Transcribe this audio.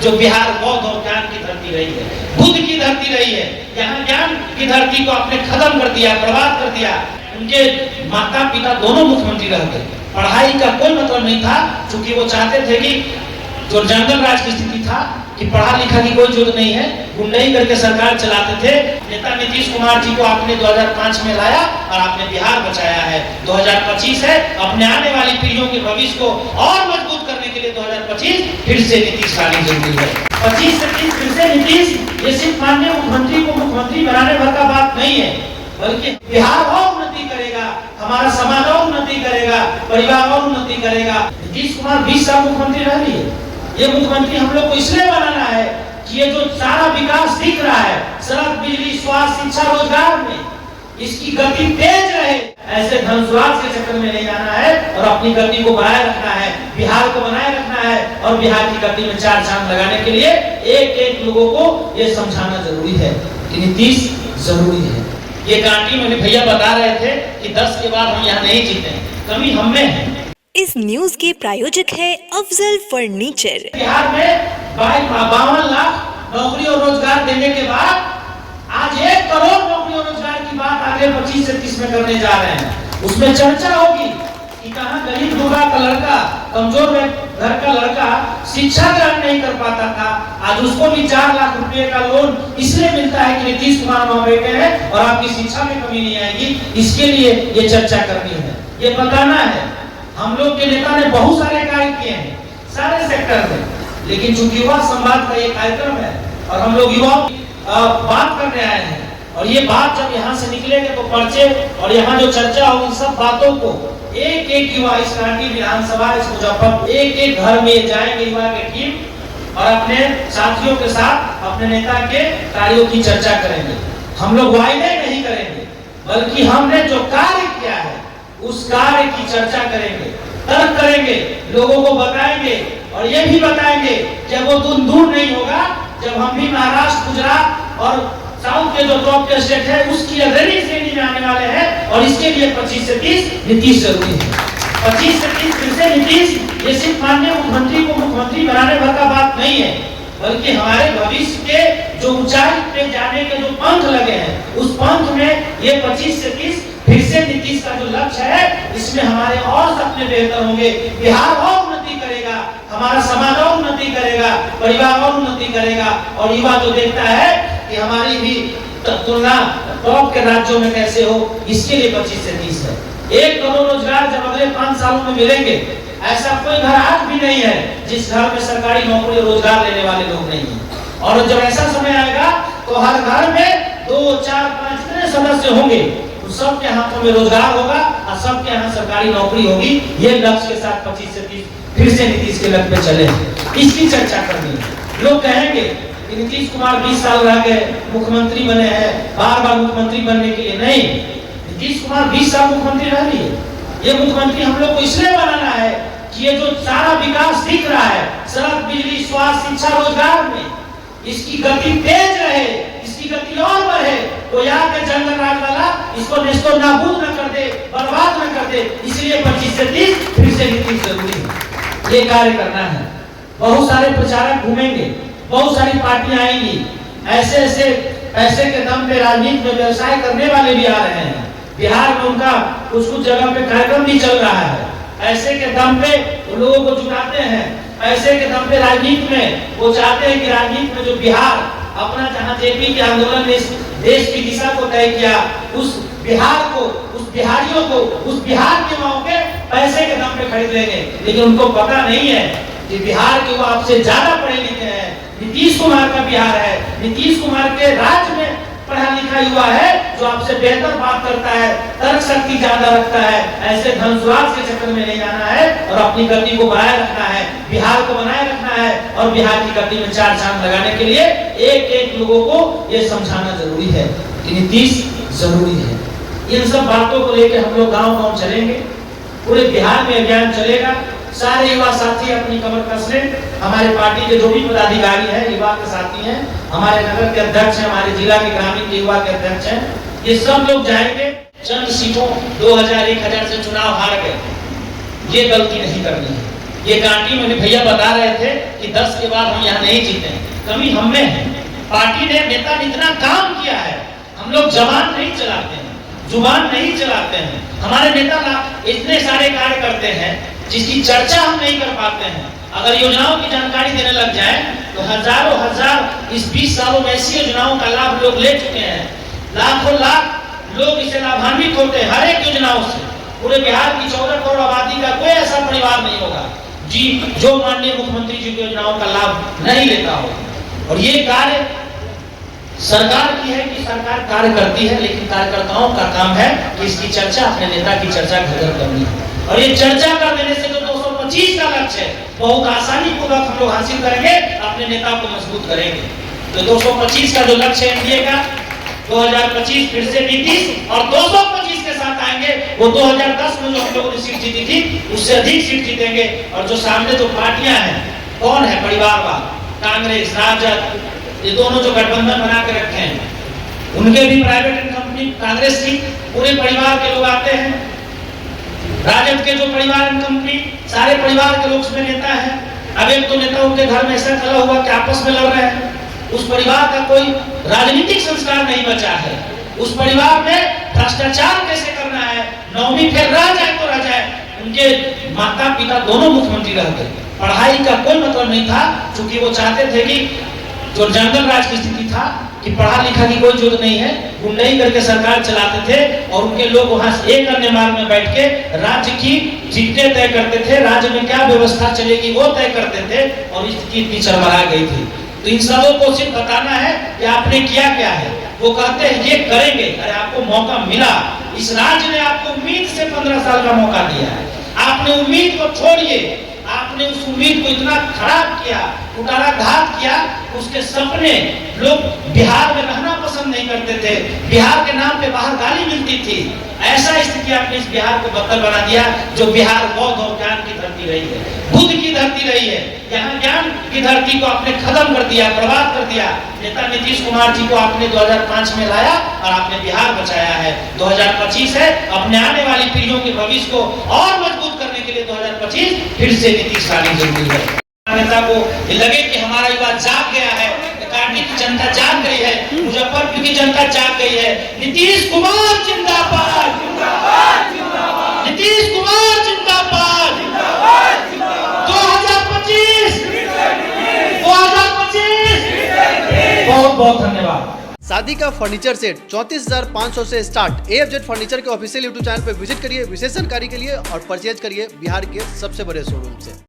जो बिहार बौद्ध और ज्ञान की धरती रही है, बुद्ध की धरती रही है, यहाँ ज्ञान की धरती को आपने खत्म कर दिया, बर्बाद कर दिया। उनके माता पिता दोनों मुख्यमंत्री रह गए, पढ़ाई का कोई मतलब नहीं था, क्योंकि वो चाहते थे कि जो जंगल राज की स्थिति था कि पढ़ा लिखा की कोई जरूरत नहीं है, गुंडाई करके सरकार चलाते थे। नेता नीतीश कुमार जी को आपने 2005 में लाया और आपने बिहार बचाया है। 2025 है, अपने आने वाली पीढ़ियों के भविष्य को और मजबूत करने के लिए 2025 फिर से नीतीश लानी जरूरी है। 25 से 30 फिर से नीतीश, ये सिर्फ माननीय मुख्यमंत्री को मुख्यमंत्री बनाने भर का बात नहीं है, बल्कि बिहार और उन्नति करेगा, हमारा समाज और उन्नति करेगा, परिवार और उन्नति करेगा। नीतीश कुमार 20 साल मुख्यमंत्री रह रही है। ये मुख्यमंत्री हम लोग को इसलिए बनाना है कि ये जो सारा विकास दिख रहा है, सड़क, बिजली, स्वास्थ्य, शिक्षा, रोजगार में, इसकी गति तेज रहे। ऐसे धनस्वार्थ के चक्कर में नहीं जाना है और अपनी गति को बनाए रखना है, बिहार को बनाए रखना है। और बिहार की गति में 4 चांद लगाने के लिए एक एक लोगों को ये समझाना जरूरी है कि नीतीश जरूरी है। ये गांधी मेरे भैया बता रहे थे कि 10 के बाद हम यहाँ नहीं जीते, कमी हम में है। इस न्यूज के प्रायोजक है अफजल फर्नीचर। बिहार में 52 लाख नौकरी और रोजगार देने के बाद आज 1 करोड़ नौकरी और रोजगार की बात आगे 25 से 30 में करने जा रहे हैं। उसमें चर्चा होगी कि कहाँ गरीब गुरबा का लड़का, कमजोर घर का लड़का शिक्षा ग्रहण नहीं कर पाता था, आज उसको भी 4 लाख रुपए का लोन इसलिए मिलता है कि नीतीश कुमार वहां बैठे हैं और आपकी शिक्षा में कमी नहीं आएगी। इसके लिए ये चर्चा करनी है, ये बताना है। हम लोग के नेता ने बहुत सारे कार्य किए हैं सारे सेक्टर में, लेकिन चूंकि युवा संवाद का ये कार्यक्रम है और हम लोग युवाओं की बात करने आए हैं, और ये बात जब यहाँ से निकलेंगे तो पर्चे और यहाँ जो चर्चा होगी, सब बातों को एक एक युवा इस कांटी विधानसभा, इस मुजफ्फरपुर, एक एक घर में जाएंगे युवा के टीम और अपने साथियों के साथ अपने नेता के कार्यों की चर्चा करेंगे। हम लोग वायदे नहीं करेंगे, बल्कि हमने जो कार्य किया है उस कार्य की चर्चा करेंगे, तर्क करेंगे, लोगों को बताएंगे और ये भी बताएंगे कि वो दूर नहीं होगा जब हम भी महाराष्ट्र, गुजरात और साउथ के जो टॉप के स्टेट है उसकी अग्रणी श्रेणी में आने वाले हैं। और इसके लिए 25 से 30 नीतीश जरूरी है। 25 से 30 फिर से नीतीश, ये सिर्फ माननीय मुख्यमंत्री को मुख्यमंत्री बनाने भर का बात नहीं है, बल्कि हमारे भविष्य के जो ऊंचाई पे जाने के जो पंख लगे हैं, उस पंख में ये 25 से 30 फिर से नीतीश का जो लक्ष्य है, इसमें हमारे और सपने बेहतर होंगे। बिहार और उन्नति करेगा, हमारा समाज और उन्नति करेगा, परिवार और उन्नति करेगा। और युवा जो देखता है कि हमारी भी तुलना टॉप के राज्यों में कैसे हो, इसके लिए 25 से 30 है। 1 करोड़ रोजगार जब अगले 5 सालों में मिलेंगे, ऐसा कोई घर आज भी नहीं है जिस घर में सरकारी नौकरी और रोजगार लेने वाले लोग नहीं है। और जब ऐसा समय आएगा तो हर घर में 2, 4, 5 इतने सदस्य होंगे, सबके हाथों में रोजगार होगा और सबके यहाँ सरकारी नौकरी होगी। ये लक्ष्य के साथ 25 से 30 फिर से नीतीश के लक्ष्य पे चले, इसकी चर्चा करनी है। लोग कहेंगे कि नीतीश कुमार 20 साल रह गए, मुख्यमंत्री बने हैं, बार मुख्यमंत्री बनने के लिए नहीं। नीतीश कुमार 20 साल मुख्यमंत्री रह रही है। ये मुख्यमंत्री हम लोग को इसलिए बनाना है कि ये जो सारा विकास दिख रहा है, सड़क, बिजली, स्वास्थ्य, शिक्षा, रोजगार में, इसकी गति तेज रहे, इसकी गति और बढ़े। तो यहाँ के जंगल राज वाला इसको नेस्तो नाबूद न कर दे, बर्बाद न कर दे। इसलिए 25 से 30 फिर से नीतीश जरूरी है, ये कार्य करना है। बहुत सारे प्रचारक घूमेंगे, बहुत सारी पार्टियां आएंगी, ऐसे ऐसे पैसे के दम पे राजनीति में व्यवसाय करने वाले भी आ रहे हैं। बिहार में उनका कुछ जगह पे कार्यक्रम भी चल रहा है। पैसे के दम पे वो लोगों को जुटाते हैं, पैसे के दम पे राजनीति में वो चाहते हैं कि राजनीति में जो बिहार अपना, जहाँ जेपी के आंदोलन ने इस देश की दिशा को तय किया, उस बिहार को, उस बिहारियों को, उस बिहार के युवाओं के पैसे के दम पे खरीद लेंगे। लेकिन उनको पता नहीं है कि बिहार के युवा आपसे ज्यादा पढ़े लिखे हैं। नीतीश कुमार का बिहार है, नीतीश कुमार के राज्य में पढ़ा लिखा युवा है जो आपसे बेहतर बात करता है, तर्क शक्ति ज्यादा रखता है। ऐसे धनस्वार्थ के चक्कर में नहीं जाना है और अपनी गति को बनाए रखना है, बिहार को बनाए रखना है। और बिहार की गति में 4 चांद लगाने के लिए एक एक लोगों को ये समझाना जरूरी है कि नीतीश जरूरी है। इन सब बातों को लेकर हम लोग गाँव चलेंगे, पूरे बिहार में अभियान चलेगा। सारे युवा साथी अपनी कमर कस लें। हमारे पार्टी के जो भी पदाधिकारी हैं, युवा के साथी हैं, हमारे नगर के अध्यक्ष हैं, हमारे जिला के ग्रामीण के युवा के अध्यक्ष हैं, ये सब लोग जाएंगे। चंद सीटों 2000 1000 से चुनाव हार गए, ये गलती नहीं करनी है। ये गांठी में भैया बता रहे थे कि 10 के बाद हम यहाँ नहीं जीते हैं, कमी हम में है। पार्टी ने, नेता ने इतना काम किया है, हम लोग जबान नहीं चलाते हैं, जुबान नहीं चलाते हैं। हमारे नेता इतने सारे कार्य करते हैं जिसकी चर्चा हम नहीं कर पाते हैं। अगर योजनाओं की जानकारी देने लग जाए तो हजारों हजार इस 20 सालों में ऐसी योजनाओं का लाभ लोग ले चुके हैं। लाखों लाख लोग इससे लाभान्वित होते हैं हर एक योजनाओं से। पूरे बिहार की 14 करोड़ आबादी का कोई ऐसा परिवार नहीं होगा जी जो माननीय मुख्यमंत्री जी की योजनाओं का लाभ नहीं लेता हो। और ये कार्य सरकार की है कि सरकार कार्य करती है, लेकिन कार्यकर्ताओं का काम है कि इसकी चर्चा, अपने नेता की चर्चा घर घर करनी है। और ये चर्चा कर देने से जो 225 का लक्ष्य है बहुत आसानी पूर्वक हम लोग हासिल करेंगे, अपने नेता को मजबूत करेंगे। तो 225 का जो लक्ष्य है एनडीए का, 2025 फिर से नीतीश और 225 के साथ आएंगे। वो 2010 में जो हम लोगों ने सीट जीती थी उससे अधिक सीट जीतेंगे। और जो सामने जो पार्टियां हैं, कौन है परिवारवाद, कांग्रेस, राजद, ये दोनों जो गठबंधन बना के रखे हैं, उनके भी प्राइवेट कंपनी, कांग्रेस की पूरे परिवार के लोग आते हैं। राजद के जो परिवार कंपनी, सारे परिवार के लोग उसमें नेता हैं। अब एक तो नेता उनके घर में ऐसा खड़ा हुआ कि आपस में लड़ रहे हैं। उस परिवार का कोई राजनीतिक संस्कार नहीं बचा है। उस परिवार में भ्रष्टाचार कैसे करना है, नौवीं फेल रह जाए तो रह जाए। उनके माता पिता दोनों मुख्यमंत्री रह गए। पढ़ाई का कोई मतलब नहीं था, क्योंकि वो चाहते थे कि जो जंगल राज की स्थिति था कि पढ़ा लिखा की कोई जरूरत नहीं है, गुंडाई करके सरकार चलाते थे। और उनके लोग वहां एक अन्य मार्ग में बैठ के राज्य की सीटें तय करते थे, राज्य में क्या व्यवस्था चलेगी वो तय करते थे। और स्थिति इतनी चरमरा गई थी। तो इन सबों को सिर्फ बताना है कि आपने किया क्या है। वो कहते हैं ये करेंगे, अरे आपको मौका मिला। इस राज्य ने आपको उम्मीद से 15 साल का मौका दिया है। आपने उम्मीद को छोड़िए, आपने उस उम्मीद को इतना खराब किया, कुटाराघात किया, उसके सपने लोग बिहार में रहना पसंद नहीं करते थे। बिहार के नाम पे बाहर गाली मिलती थी। ऐसा स्थिति आपने इस बिहार को बदतर बना दिया, जो बिहार बौद्ध और ज्ञान की धरती रही है, बुद्ध की धरती रही है। यहाँ ज्ञान की धरती को आपने खत्म कर दिया, बर्बाद कर दिया। नेता नीतीश कुमार जी को आपने 2005 में लाया और आपने बिहार बचाया है। 2025 है, अपने आने वाली पीढ़ियों के भविष्य को और मजबूत करने के लिए 2025 फिर से नीतीश लानी जरूरी है। नेता को लगे कि हमारा युवा जाग गया है, काटी की जनता जाग गई है, मुजफ्फरपुर की जनता जाग गई है। नीतीश कुमार जिंदाबाद, नीतीश कुमार जिंदाबाद, 2025 बहुत बहुत धन्यवाद। शादी का फर्नीचर सेट 34,500 से स्टार्ट। AFZ फर्नीचर के ऑफिशियल यूट्यूब चैनल पर विजिट करिए विशेष जानकारी के लिए और परचेज करिए बिहार के सबसे बड़े शोरूम से।